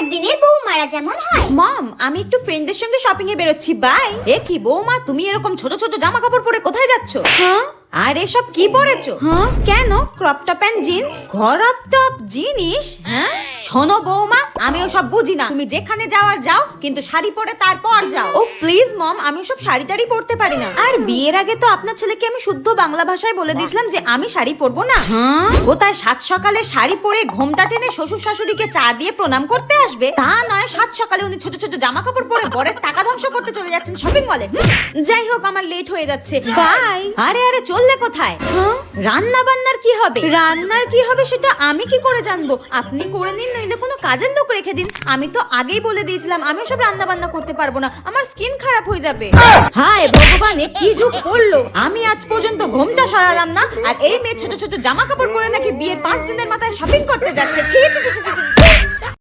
একদিনের বৌমারা যেমন হয়। মম, আমি একটু ফ্রেন্ডদের সঙ্গে শপিং এ বেরোচ্ছি, বাই। এ কি বৌমা, তুমি এরকম ছোট ছোট জামা কাপড় পরে কোথায় যাচ্ছ? হ্যাঁ, আর এসব কি পরেছো? হ্যাঁ, কেন? Crop top and jeans? Crop top জিনিস? হ্যাঁ, শোনো বৌমা, আমি ওসব বুঝি না। তুমি যেখানে যাওয়ার যাও, কিন্তু শাড়ি পরে তারপর যাও। ও প্লিজ মম, আমি ওসব শাড়ি টাড়ি পরতে পারি না। আর বিয়ের আগে তো আপনার ছেলেকে আমি শুদ্ধ বাংলা ভাষায় বলে দিয়েছিলাম যে আমি শাড়ি পরবো না। হ্যাঁ, কোথায় সাত সকালে শাড়ি পরে ঘোমটা টেনে শ্বশুর শাশুড়িকে চা দিয়ে প্রণাম করতে আসবে, তা নয় সাত সকালে উনি ছোট ছোট জামা কাপড় পরে বরের টাকা ধ্বংস করতে চলে যাচ্ছেন শপিং মলে। যাই হোক, আমার লেট হয়ে যাচ্ছে, বাই। আরে আরে, চললে কোথায়? হ্যাঁ, রান্না বান্নার কি হবে? রান্নার কি হবে সেটা আমি কি করে জানবো? আপনি করে নিন, নইলে কোনো কাজের লোক রেখে দিন। আমি তো আগেই বলে দিয়েছিলাম আমি ওসব রান্না বান্না করতে পারবো না, আমার স্কিন খারাপ হয়ে যাবে। হায় ভগবান, এ কি যুগ পড়লো! আমি আজ পর্যন্ত ঘোমটা সরালাম না, আর এই মেয়ে ছোট ছোট জামা কাপড় পরে নাকি বিয়ের 5 দিনের মাথায় শপিং করতে যাচ্ছে। ছি ছি ছি ছি ছি।